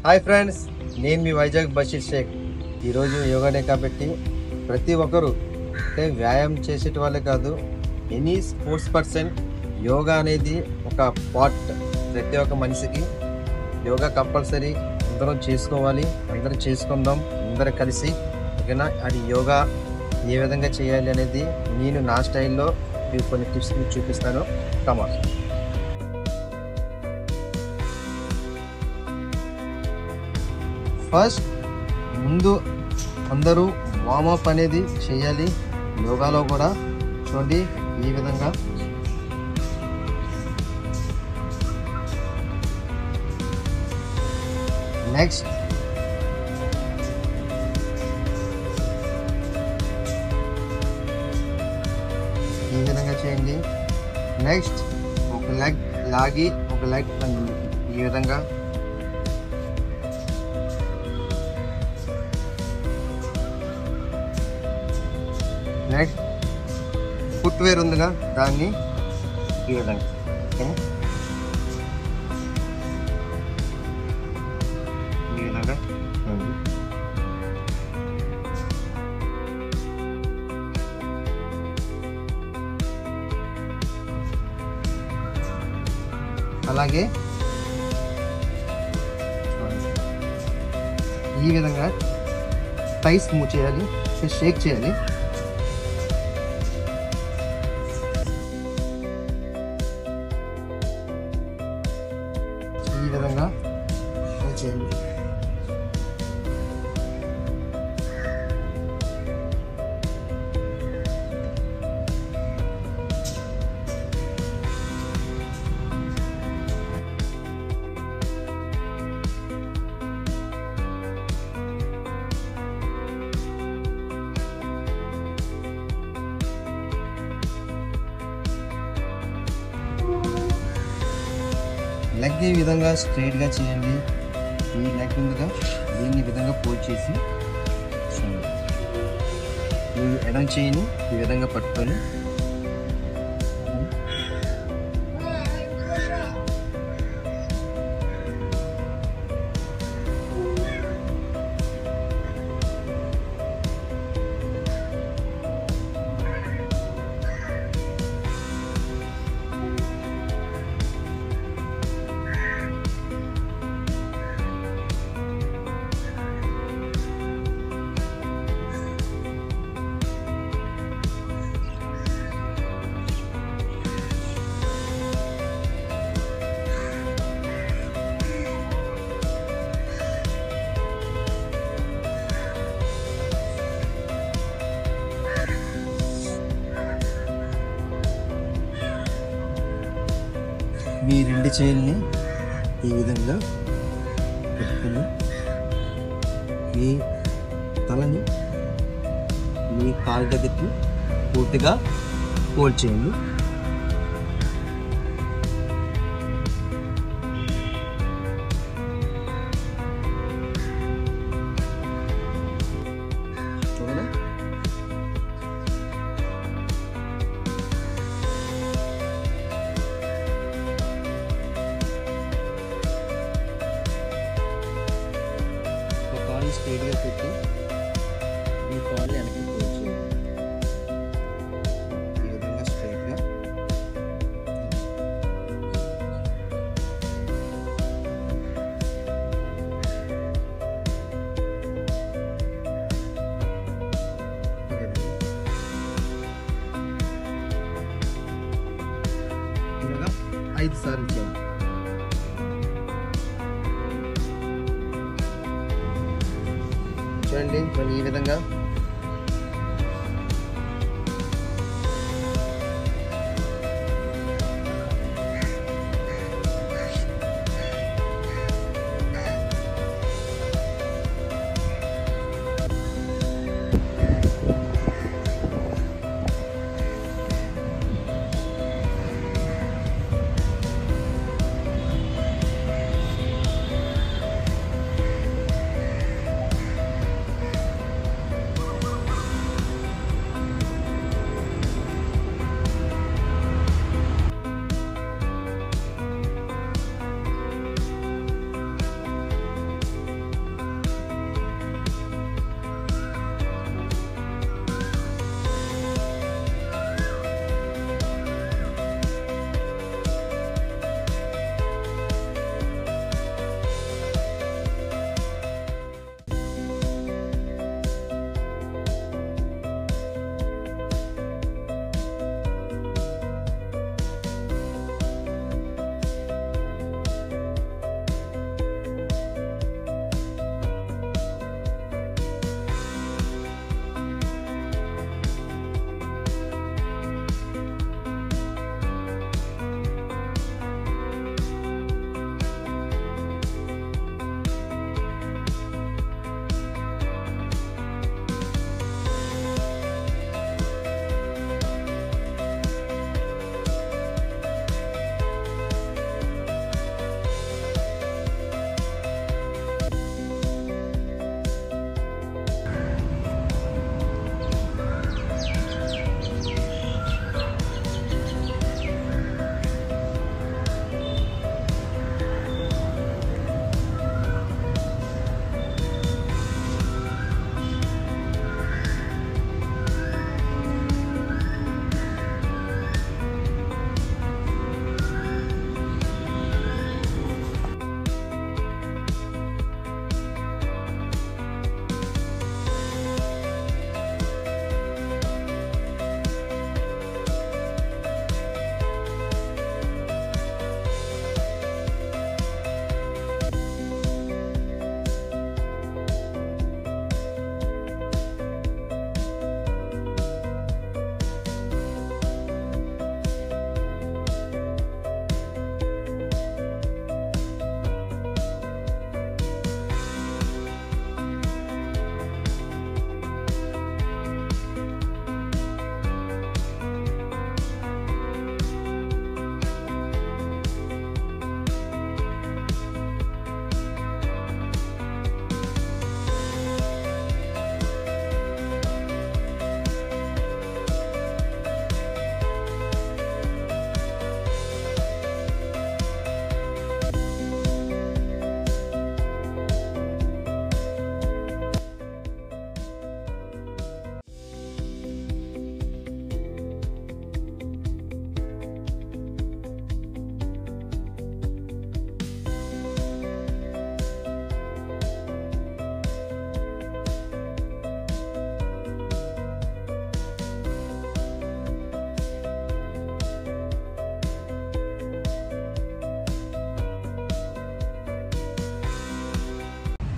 Hi friends, నేను మీ వైజాగ్ బషీర్ షేక్. ఈరోజు యోగా డే కాబట్టి ప్రతి ఒక్కరు అంటే వ్యాయామం చేసేట వాళ్ళే కాదు, ఎనీ స్పోర్ట్స్ పర్సన్ యోగా అనేది ఒక పార్ట్. ప్రతి ఒక్క మనిషికి యోగా కంపల్సరీ అందరం చేసుకోవాలి. అందరం చేసుకుందాం, అందరం కలిసి. ఓకేనా? అది యోగా ఏ విధంగా చేయాలి అనేది నేను నా స్టైల్లో మీకు కొన్ని టిప్స్ చూపిస్తాను. కమాన్. ఫస్ట్ ముందు అందరూ వార్మప్ అనేది చేయాలి. యోగాలో కూడా చూడండి ఈ విధంగా. నెక్స్ట్ ఈ విధంగా చేయండి. నెక్స్ట్ ఒక లెగ్ లాగి ఒక లెగ్ ఈ విధంగా. నెక్స్ట్ ఫుట్వేర్ ఉందిగా, దాన్ని ఈ విధంగా. ఈ విధంగా అలాగే ఈ విధంగా థైస్ మూవ్ చేయాలి, షేక్ చేయాలి. ఈ విధంగా చేయండి. లెగ్ ఈ విధంగా స్ట్రైట్గా చేయండి. ఈ లెగ్ ఉందిగా, దీన్ని విధంగా పోల్ చేసి ఈ ఎడం చేయిని ఈ విధంగా పట్టుకొని మీ రెండు చేతుల్ని ఈ విధంగా పెట్టుకొని మీ తలని మీ కాలు దగ్గరికి పూర్తిగా ఫోల్డ్ చేయండి. చూడండి. కాలు స్ట్రైట్గా పెట్టి ఈ కాలు వెనక్కి ఫోల్డ్ చేయండి. ఈ విధంగా స్ట్రైట్గా. ఇలాగా 5 సార్లు చేయండి. చూడండి మరి ఈ విధంగా.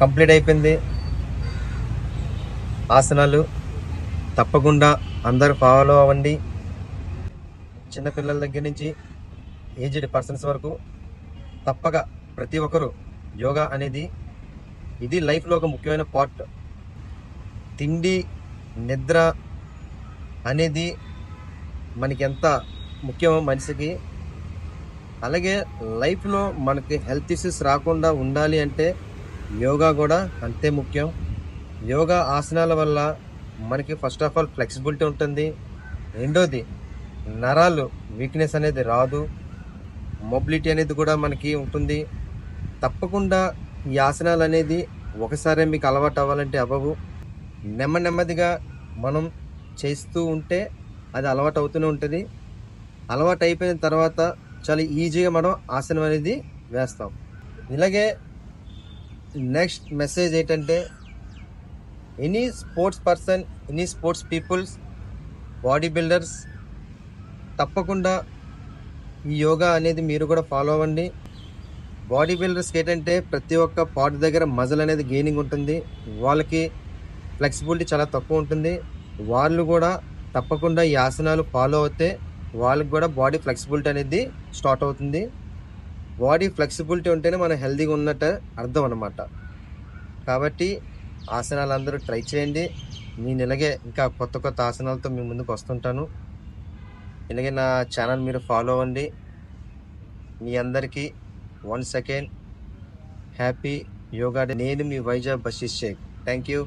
కంప్లీట్ అయిపోయింది ఆసనాలు. తప్పకుండా అందరూ ఫాలో అవ్వండి. చిన్నపిల్లల దగ్గర నుంచి ఏజ్డ్ పర్సన్స్ వరకు తప్పక ప్రతి ఒక్కరూ యోగా అనేది ఇది లైఫ్లో ఒక ముఖ్యమైన పార్ట్. తిండి, నిద్ర అనేది మనకి ఎంత ముఖ్యమో మనిషికి, అలాగే లైఫ్లో మనకి హెల్త్ ఇష్యూస్ రాకుండా ఉండాలి అంటే యోగా కూడా అంతే ముఖ్యం. యోగా ఆసనాల వల్ల మనకి ఫస్ట్ ఆఫ్ ఆల్ ఫ్లెక్సిబిలిటీ ఉంటుంది. రెండోది నరాలు వీక్నెస్ అనేది రాదు, మొబిలిటీ అనేది కూడా మనకి ఉంటుంది. తప్పకుండా ఈ ఆసనాలు అనేది ఒకసారి మీకు అలవాటు అవ్వాలంటే అవ్వవు. నెమ్మదిగా మనం చేస్తూ ఉంటే అది అలవాటు అవుతూనే ఉంటుంది. అలవాటు అయిపోయిన తర్వాత చాలా ఈజీగా మనం ఆసనం అనేది వేస్తాం. ఇలాగే నెక్స్ట్ మెసేజ్ ఏంటంటే any sports person, any sports peoples, body builders తప్పకుండా ఈ యోగా అనేది మీరు కూడా ఫాలో అవ్వండి. బాడీ బిల్డర్స్కి ఏంటంటే ప్రతి ఒక్క పార్ట్ దగ్గర మజిల్ అనేది గెయినింగ్ ఉంటుంది, వాళ్ళకి ఫ్లెక్సిబిలిటీ చాలా తక్కువ ఉంటుంది. వాళ్ళు కూడా తప్పకుండా ఈ ఆసనాలు ఫాలో అవుతే వాళ్ళకి కూడా బాడీ ఫ్లెక్సిబిలిటీ అనేది స్టార్ట్ అవుతుంది. బాడీ ఫ్లెక్సిబిలిటీ ఉంటేనే మనం హెల్తీగా ఉన్నట్టు అర్థం అన్నమాట. కాబట్టి ఆసనాలు అందరూ ట్రై చేయండి. నేను ఇలాగే ఇంకా కొత్త ఆసనాలతో మీ ముందుకు వస్తుంటాను. ఇలాగే నా ఛానల్ మీరు ఫాలో అవ్వండి. మీ అందరికీ once again happy yoga day. నేను మీ వైజాగ్ బషీర్ షేక్. Thank you.